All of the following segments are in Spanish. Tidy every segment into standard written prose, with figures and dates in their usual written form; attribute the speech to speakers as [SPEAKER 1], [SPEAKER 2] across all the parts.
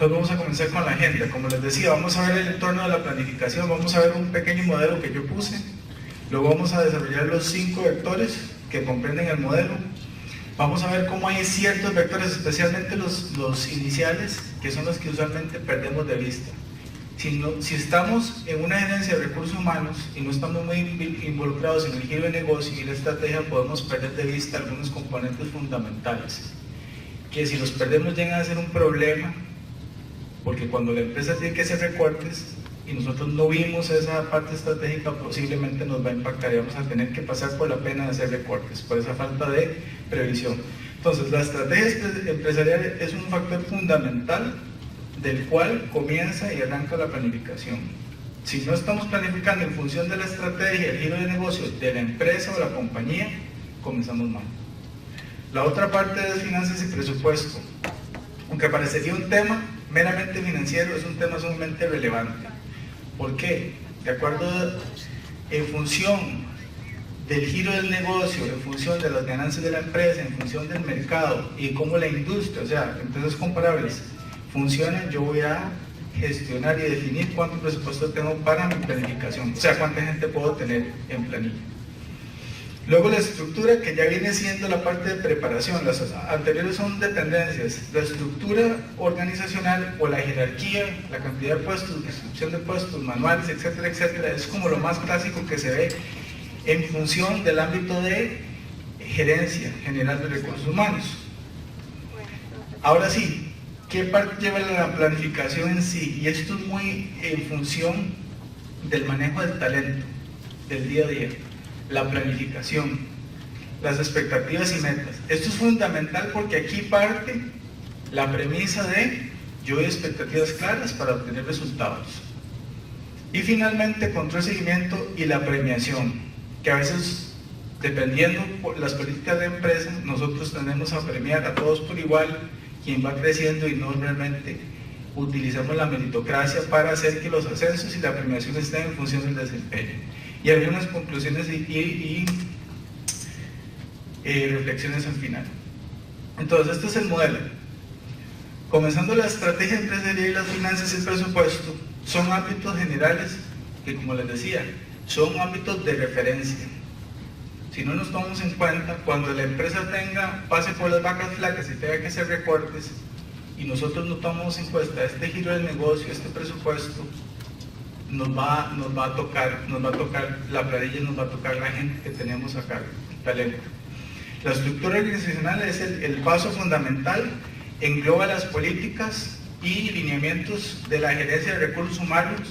[SPEAKER 1] Entonces vamos a comenzar con la agenda. Como les decía, vamos a ver el entorno de la planificación, vamos a ver un pequeño modelo que yo puse, luego vamos a desarrollar los 5 vectores que comprenden el modelo. Vamos a ver cómo hay ciertos vectores, especialmente los iniciales, que son los que usualmente perdemos de vista. Si estamos en una gerencia de recursos humanos y no estamos muy involucrados en el giro de negocio y la estrategia, podemos perder de vista algunos componentes fundamentales, que si los perdemos llegan a ser un problema, porque cuando la empresa tiene que hacer recortes y nosotros no vimos esa parte estratégica, posiblemente nos va a impactar y vamos a tener que pasar por la pena de hacer recortes, por esa falta de previsión. Entonces, la estrategia empresarial es un factor fundamental del cual comienza y arranca la planificación. Si no estamos planificando en función de la estrategia, el giro de negocio de la empresa o la compañía, comenzamos mal. La otra parte es finanzas y presupuesto. Aunque parecería un tema meramente financiero, es un tema sumamente relevante. ¿Por qué? De acuerdo, en función del giro del negocio, en función de las ganancias de la empresa, en función del mercado y cómo la industria, o sea, empresas comparables, funcionan, yo voy a gestionar y definir cuánto presupuesto tengo para mi planificación, o sea, cuánta gente puedo tener en planilla. Luego la estructura, que ya viene siendo la parte de preparación, las anteriores son dependencias, la estructura organizacional o la jerarquía, la cantidad de puestos, descripción de puestos, manuales, etcétera, etcétera, es como lo más clásico que se ve en función del ámbito de gerencia general de recursos humanos. Ahora sí, ¿qué parte lleva la planificación en sí? Y esto es muy en función del manejo del talento, del día a día, la planificación, las expectativas y metas. Esto es fundamental porque aquí parte la premisa de yo doy expectativas claras para obtener resultados. Y finalmente, control, seguimiento y la premiación, que a veces, dependiendo de las políticas de empresa, nosotros tendemos a premiar a todos por igual, quien va creciendo, y no realmente utilizamos la meritocracia para hacer que los ascensos y la premiación estén en función del desempeño. Y algunas conclusiones y reflexiones al final. Entonces, este es el modelo. Comenzando, la estrategia empresarial y las finanzas y el presupuesto son ámbitos generales que, como les decía, son ámbitos de referencia. Si no nos tomamos en cuenta, cuando la empresa pase por las vacas flacas y tenga que hacer recortes, y nosotros no tomamos en cuenta este giro del negocio, este presupuesto, nos va a tocar la planilla, nos va a tocar la gente que tenemos acá, talento. La estructura organizacional es el paso fundamental, engloba las políticas y lineamientos de la gerencia de recursos humanos,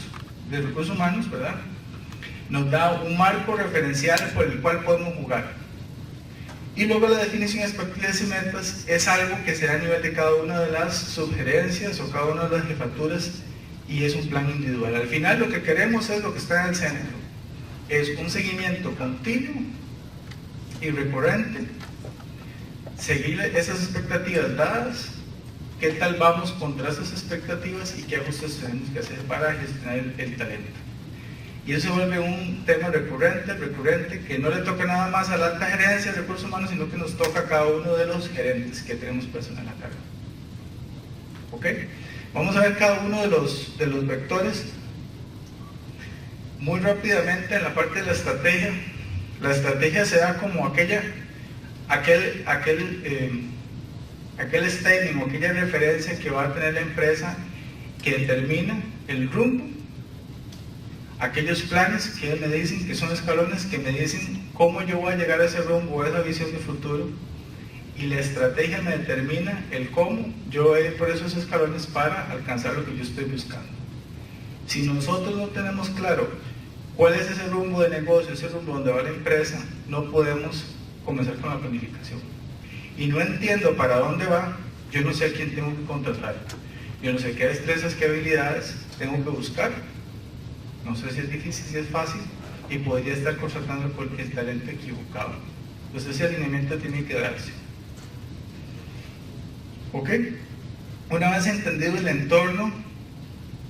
[SPEAKER 1] ¿verdad? Nos da un marco referencial por el cual podemos jugar. Y luego la definición de expectativas y metas es algo que se da a nivel de cada una de las subgerencias o cada una de las jefaturas, y es un plan individual. Al final lo que queremos es lo que está en el centro, es un seguimiento continuo y recurrente, seguir esas expectativas dadas, qué tal vamos contra esas expectativas y qué ajustes tenemos que hacer para gestionar el talento. Y eso se vuelve un tema recurrente, que no le toca nada más a la alta gerencia de recursos humanos, sino que nos toca a cada uno de los gerentes que tenemos personal a cargo. ¿Ok? Vamos a ver cada uno de los vectores. Muy rápidamente, en la parte de la estrategia se da como aquel statement o aquella referencia que va a tener la empresa, que determina el rumbo, aquellos planes que me dicen que son escalones, que me dicen cómo yo voy a llegar a ese rumbo o a esa visión de futuro, y la estrategia me determina el cómo yo voy a ir por esos escalones para alcanzar lo que yo estoy buscando. Si nosotros no tenemos claro cuál es ese rumbo de negocio, ese rumbo donde va la empresa, no podemos comenzar con la planificación. Y no entiendo para dónde va, yo no sé a quién tengo que contratar, yo no sé qué destrezas, qué habilidades tengo que buscar, no sé si es difícil, si es fácil, y podría estar contratando por el talento equivocado. Entonces ese alineamiento tiene que darse. ¿Ok? Una vez entendido el entorno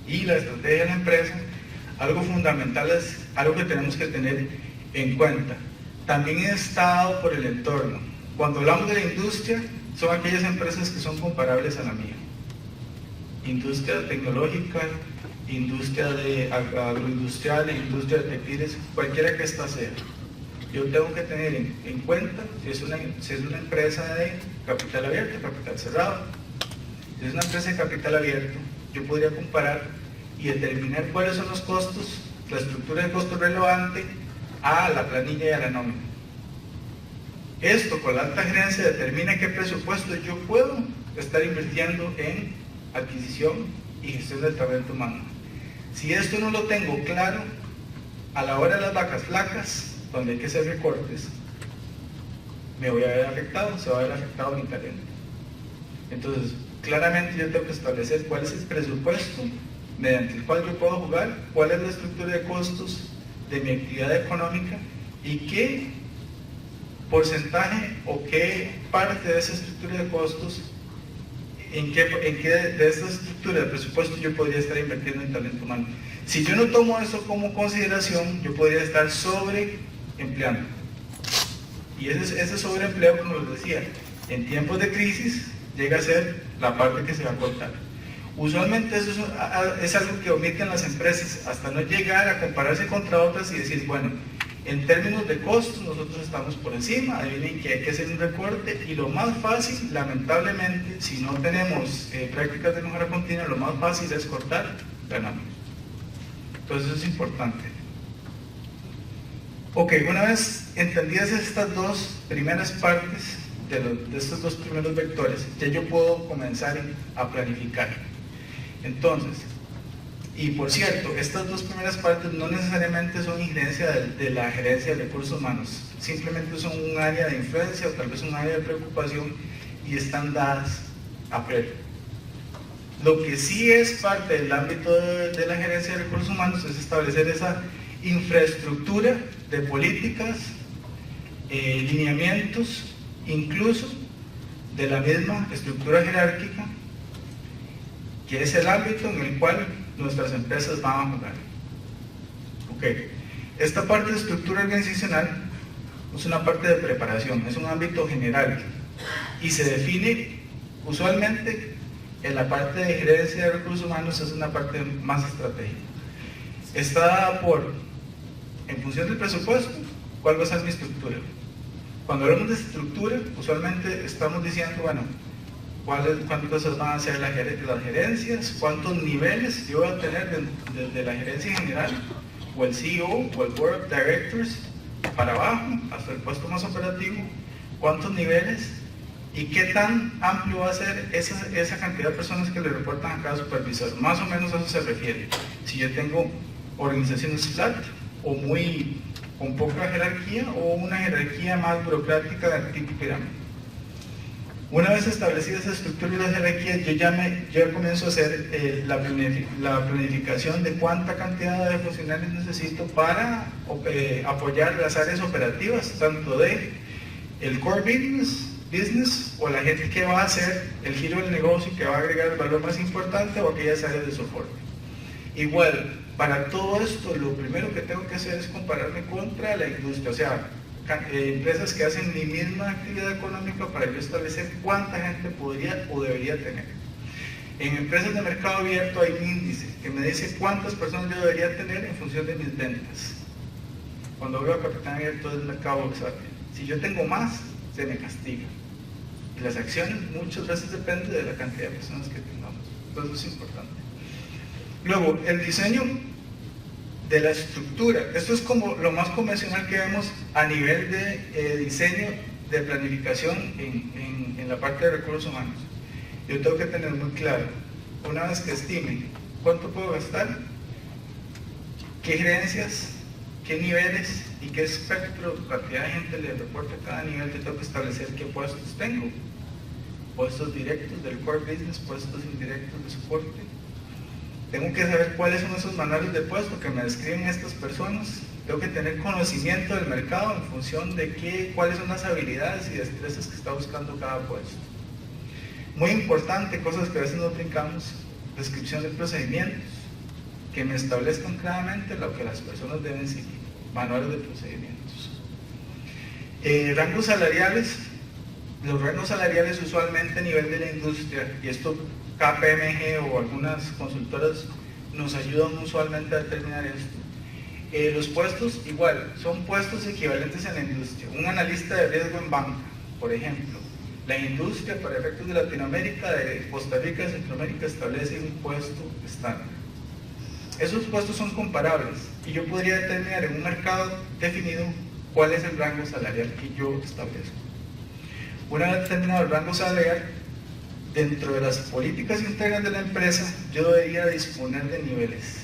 [SPEAKER 1] y la estrategia de la empresa, algo fundamental es algo que tenemos que tener en cuenta. También está dado por el entorno. Cuando hablamos de la industria, son aquellas empresas que son comparables a la mía. industria tecnológica, industria agroindustrial, industria de textiles, cualquiera que ésta sea. Yo tengo que tener en cuenta si es una empresa de capital abierto, capital cerrado. Si es una empresa de capital abierto, yo podría comparar y determinar cuáles son los costos, la estructura de costos relevante a la planilla y a la nómina. Esto con la alta gerencia determina qué presupuesto yo puedo estar invirtiendo en adquisición y gestión del talento humano. Si esto no lo tengo claro, a la hora de las vacas flacas, donde hay que hacer recortes, me voy a ver afectado, se va a ver afectado mi talento. Entonces, claramente yo tengo que establecer cuál es el presupuesto mediante el cual yo puedo jugar, cuál es la estructura de costos de mi actividad económica y qué porcentaje o qué parte de esa estructura de costos, en qué de esta estructura de presupuesto yo podría estar invirtiendo en talento humano. Si yo no tomo eso como consideración, yo podría estar sobreempleando. Y ese sobreempleo, como les decía, en tiempos de crisis llega a ser la parte que se va a cortar. Usualmente eso es algo que omiten las empresas hasta no llegar a compararse contra otras y decir, bueno, en términos de costos nosotros estamos por encima, adivinen que hay que hacer un recorte y lo más fácil, lamentablemente, si no tenemos prácticas de mejora continua, lo más fácil es cortar la nómina. Entonces eso es importante. Ok, una vez entendidas estas dos primeras partes de estos dos primeros vectores, ya yo puedo comenzar a planificar. Entonces, y por cierto, estas dos primeras partes no necesariamente son injerencia de la gerencia de recursos humanos, simplemente son un área de influencia o tal vez un área de preocupación y están dadas a previo. Lo que sí es parte del ámbito de la gerencia de recursos humanos es establecer esa infraestructura de políticas, lineamientos, incluso de la misma estructura jerárquica, que es el ámbito en el cual nuestras empresas van a jugar. Okay. Esta parte de estructura organizacional es una parte de preparación, es un ámbito general y se define usualmente en la parte de gerencia de recursos humanos, es una parte más estratégica. Está dada por, en función del presupuesto, cuál va a ser mi estructura. Cuando hablamos de estructura, usualmente estamos diciendo, bueno, cuántas cosas van a ser las gerencias, cuántos niveles yo voy a tener desde la gerencia general, o el CEO, o el Board of Directors, para abajo, hasta el puesto más operativo, cuántos niveles, y qué tan amplio va a ser esa cantidad de personas que le reportan a cada supervisor. Más o menos a eso se refiere. Si yo tengo organizaciones flat, o con poca jerarquía, o una jerarquía más burocrática del tipo pirámide. Una vez establecida esa estructura y las jerarquías, yo ya comienzo a hacer la planificación de cuánta cantidad de funcionarios necesito para apoyar las áreas operativas, tanto de el core business o la gente que va a hacer el giro del negocio y que va a agregar el valor más importante o aquellas áreas de soporte. Igual, para todo esto, lo primero que tengo que hacer es compararme contra la industria, o sea, empresas que hacen mi misma actividad económica para yo establecer cuánta gente podría o debería tener. En empresas de mercado abierto hay un índice que me dice cuántas personas yo debería tener en función de mis ventas. Cuando veo a capitán abierto del mercado bursátil, si yo tengo más, se me castiga. Y las acciones muchas veces dependen de la cantidad de personas que tengamos. Entonces es importante. Luego, el diseño de la estructura. Esto es como lo más convencional que vemos a nivel de diseño de planificación en la parte de recursos humanos. Yo tengo que tener muy claro, una vez que estime cuánto puedo gastar, qué gerencias, qué niveles y qué espectro, cantidad de gente le reporta a cada nivel, yo tengo que establecer qué puestos tengo. Puestos directos del core business, puestos indirectos de soporte. Tengo que saber cuáles son esos manuales de puesto que me describen estas personas. Tengo que tener conocimiento del mercado en función de cuáles son las habilidades y destrezas que está buscando cada puesto. Muy importante, cosas que a veces no brincamos, descripción de procedimientos, que me establezcan claramente lo que las personas deben seguir, manuales de procedimientos. Rangos salariales. Los rangos salariales usualmente a nivel de la industria, y esto KPMG o algunas consultoras nos ayudan usualmente a determinar esto. Los puestos, igual, son puestos equivalentes en la industria. Un analista de riesgo en banca, por ejemplo. La industria, para efectos de Latinoamérica, de Costa Rica, de Centroamérica, establece un puesto estándar. Esos puestos son comparables y yo podría determinar en un mercado definido cuál es el rango salarial que yo establezco. Una vez determinado el rango salarial, dentro de las políticas internas de la empresa, yo debería disponer de niveles.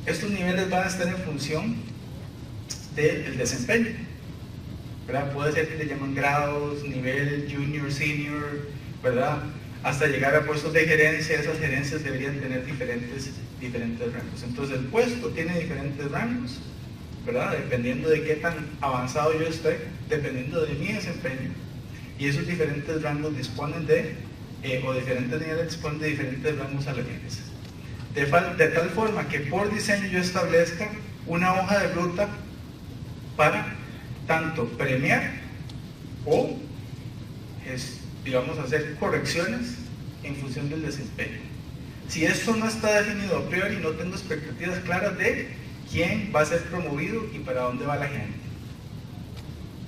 [SPEAKER 1] Estos niveles van a estar en función del desempeño, ¿verdad? Puede ser que le llaman grados, nivel, junior, senior, ¿verdad? Hasta llegar a puestos de gerencia. Esas gerencias deberían tener diferentes rangos. Entonces el puesto tiene diferentes rangos, ¿verdad? Dependiendo de qué tan avanzado yo esté, dependiendo de mi desempeño. Y esos diferentes rangos disponen o diferentes niveles disponen de diferentes rangos salariales. De tal forma que por diseño yo establezca una hoja de ruta para tanto premiar o, digamos, hacer correcciones en función del desempeño. Si esto no está definido a priori, no tengo expectativas claras de quién va a ser promovido y para dónde va la gente.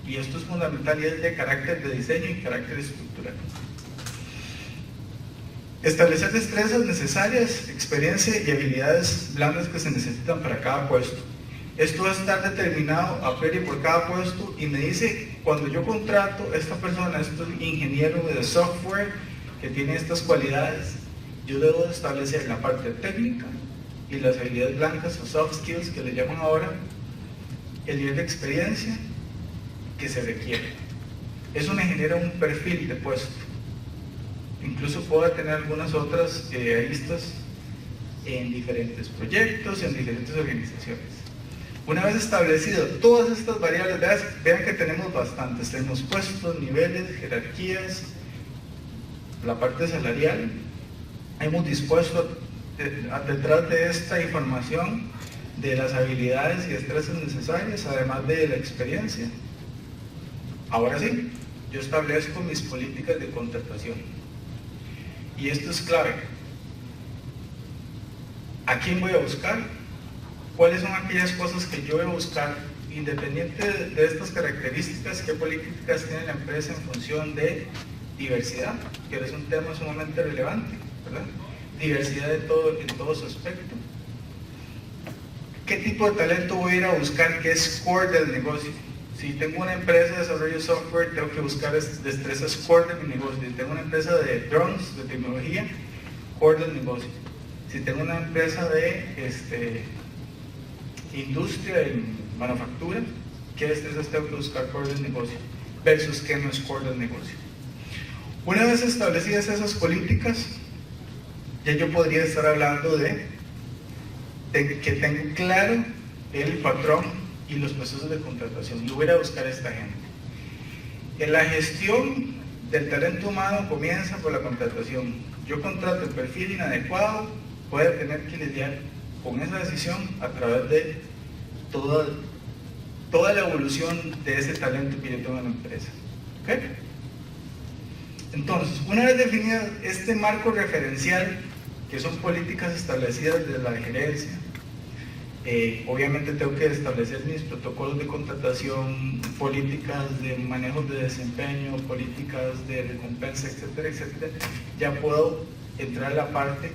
[SPEAKER 1] Y esto es fundamental y es de carácter de diseño y carácter estructural. Establecer destrezas necesarias, experiencia y habilidades blandas que se necesitan para cada puesto. Esto va a estar determinado a priori por cada puesto y me dice, cuando yo contrato a esta persona, este ingeniero de software que tiene estas cualidades, yo debo establecer la parte técnica y las habilidades blancas o soft skills que le llaman ahora, el nivel de experiencia que se requiere. Eso me genera un perfil de puesto. Incluso puedo tener algunas otras aristas en diferentes proyectos, en diferentes organizaciones. Una vez establecido todas estas variables, vean que tenemos bastantes. Tenemos puestos, niveles, jerarquías, la parte salarial. Hemos dispuesto detrás de esta información de las habilidades y destrezas necesarias, además de la experiencia. Ahora sí, yo establezco mis políticas de contratación. Y esto es clave. ¿A quién voy a buscar? ¿Cuáles son aquellas cosas que yo voy a buscar? Independiente de estas características, ¿qué políticas tiene la empresa en función de diversidad? Que es un tema sumamente relevante, ¿verdad? Diversidad en todo su aspecto. ¿Qué tipo de talento voy a ir a buscar que es core del negocio? Si tengo una empresa de desarrollo de software, tengo que buscar destrezas core de mi negocio. Si tengo una empresa de drones, de tecnología, core del negocio. Si tengo una empresa de industria en manufactura, ¿qué destrezas tengo que buscar core del negocio? Versus qué no es core del negocio. Una vez establecidas esas políticas, ya yo podría estar hablando de que tengo claro el patrón y los procesos de contratación. Yo voy a ir a buscar a esta gente. En la gestión del talento humano comienza por la contratación. Yo contrato el perfil inadecuado, voy a tener que lidiar con esa decisión a través de toda la evolución de ese talento que yo tengo en la empresa. ¿Okay? Entonces, una vez definido este marco referencial, que son políticas establecidas desde la gerencia, obviamente tengo que establecer mis protocolos de contratación, políticas de manejo de desempeño, políticas de recompensa, etcétera, etcétera. Ya puedo entrar a la parte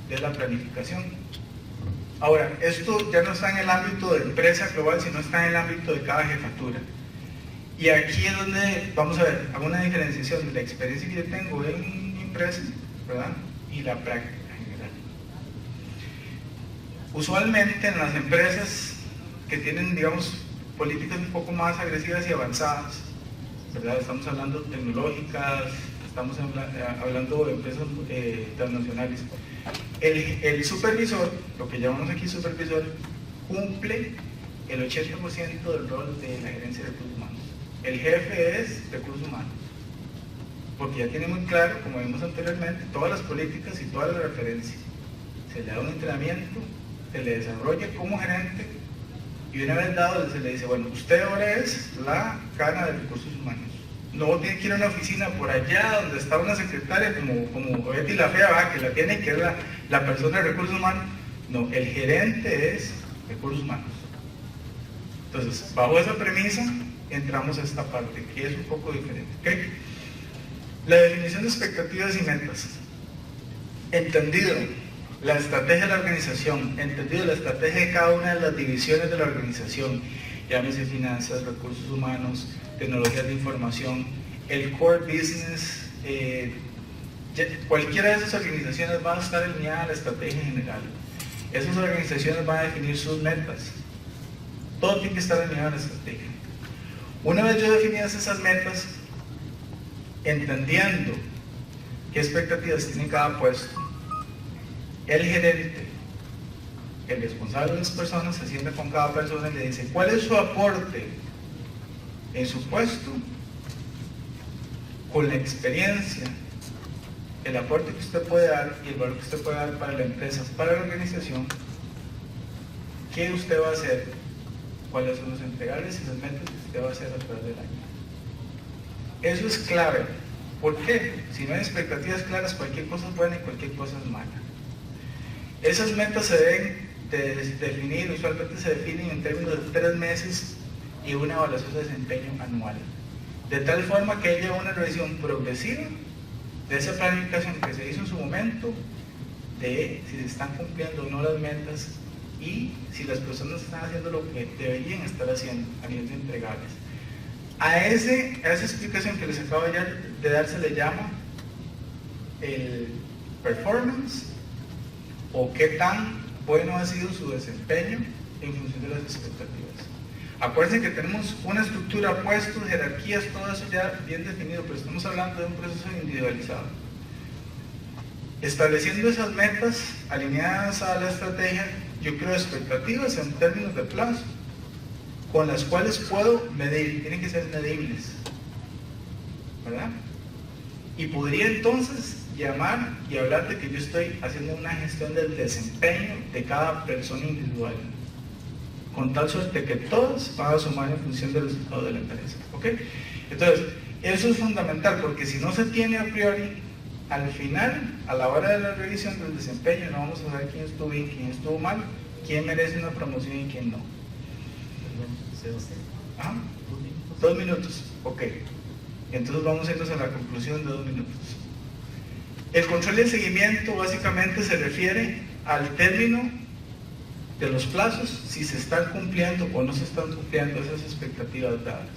[SPEAKER 1] de la planificación. Ahora, esto ya no está en el ámbito de empresa global, sino está en el ámbito de cada jefatura. Y aquí es donde, vamos a ver, hago una diferenciación de la experiencia que yo tengo en mi empresa, ¿verdad? Y la práctica. Usualmente en las empresas que tienen, digamos, políticas un poco más agresivas y avanzadas, ¿verdad? Estamos hablando tecnológicas, estamos hablando de empresas transnacionales. El supervisor, lo que llamamos aquí supervisor, cumple el 80% del rol de la gerencia de recursos humanos. El jefe es recursos humanos, porque ya tiene muy claro, como vimos anteriormente, todas las políticas y todas las referencias. Se le da un entrenamiento, se le desarrolla como gerente y una vez dado se le dice, bueno, usted ahora es la cara de recursos humanos. no tiene que ir a una oficina por allá donde está una secretaria como Betty la Fea, ¿verdad? Que la tiene, que es la persona de recursos humanos. No, el gerente es recursos humanos. Entonces, bajo esa premisa, entramos a esta parte, que es un poco diferente. ¿Okay? La definición de expectativas y metas. Entendido la estrategia de la organización, entendido la estrategia de cada una de las divisiones de la organización, llámese finanzas, recursos humanos, tecnologías de información, el core business, cualquiera de esas organizaciones va a estar alineada a la estrategia general. Esas organizaciones van a definir sus metas. Todo tiene que estar alineado a la estrategia. Una vez yo definidas esas metas, entendiendo qué expectativas tiene cada puesto, el gerente, el responsable de las personas, se sienta con cada persona y le dice cuál es su aporte en su puesto, con la experiencia, el aporte que usted puede dar y el valor que usted puede dar para la empresa, para la organización, qué usted va a hacer, cuáles son los entregables y las metas que usted va a hacer a través del año. Eso es clave. ¿Por qué? Si no hay expectativas claras, cualquier cosa es buena y cualquier cosa es mala. Esas metas se deben definir, usualmente se definen en términos de 3 meses y una evaluación de desempeño anual. De tal forma que haya una revisión progresiva de esa planificación que se hizo en su momento, de si se están cumpliendo o no las metas y si las personas están haciendo lo que deberían estar haciendo a nivel de entregables. A esa explicación que les acabo de dar se le llama el performance, o qué tan bueno ha sido su desempeño en función de las expectativas. Acuérdense que tenemos una estructura, puestos, jerarquías, todo eso ya bien definido, pero estamos hablando de un proceso individualizado. Estableciendo esas metas alineadas a la estrategia, yo creo expectativas en términos de plazo, con las cuales puedo medir, tienen que ser medibles, ¿verdad? Y podría entonces llamar y hablar de que yo estoy haciendo una gestión del desempeño de cada persona individual, con tal suerte que todos van a sumar en función del resultado de la empresa. ¿Ok? Entonces, eso es fundamental, porque si no se tiene a priori, al final, a la hora de la revisión del desempeño, no vamos a saber quién estuvo bien, quién estuvo mal, quién merece una promoción y quién no. ¿Ah? 2 minutos. Ok. Entonces vamos a irnos a la conclusión de 2 minutos. El control y el seguimiento básicamente se refiere al término de los plazos, si se están cumpliendo o no se están cumpliendo esas expectativas dadas,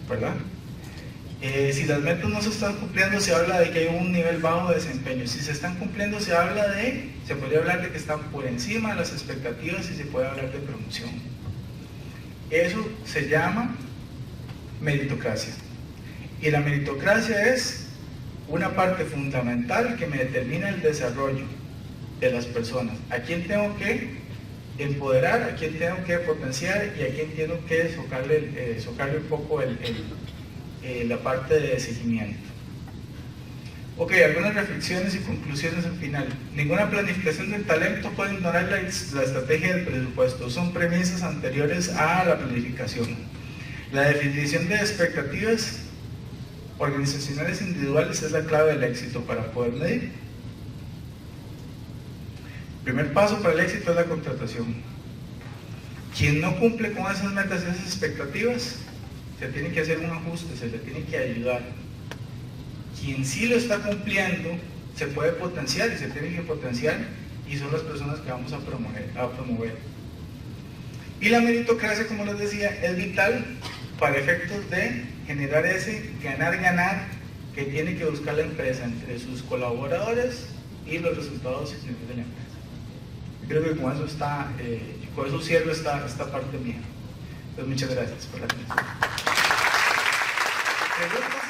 [SPEAKER 1] ¿verdad? Si las metas no se están cumpliendo, se habla de que hay un nivel bajo de desempeño. Si se están cumpliendo, se podría hablar de que están por encima de las expectativas y se puede hablar de promoción. Eso se llama meritocracia. Y la meritocracia es una parte fundamental que me determina el desarrollo de las personas. ¿A quién tengo que empoderar? ¿A quién tengo que potenciar? ¿Y a quién tengo que socarle un poco la parte de seguimiento? Ok, algunas reflexiones y conclusiones al final. Ninguna planificación del talento puede ignorar la estrategia del presupuesto. Son premisas anteriores a la planificación. La definición de expectativas organizacionales individuales es la clave del éxito para poder medir. El primer paso para el éxito es la contratación. Quien no cumple con esas metas y esas expectativas, se tiene que hacer un ajuste, se le tiene que ayudar. Quien sí lo está cumpliendo, se puede potenciar y se tiene que potenciar, y son las personas que vamos a promover. Y la meritocracia, como les decía, es vital para efectos de generar ese ganar-ganar que tiene que buscar la empresa entre sus colaboradores y los resultados de la empresa. Creo que con eso cierro esta parte mía. Entonces, muchas gracias por la atención. ¿Preguntas?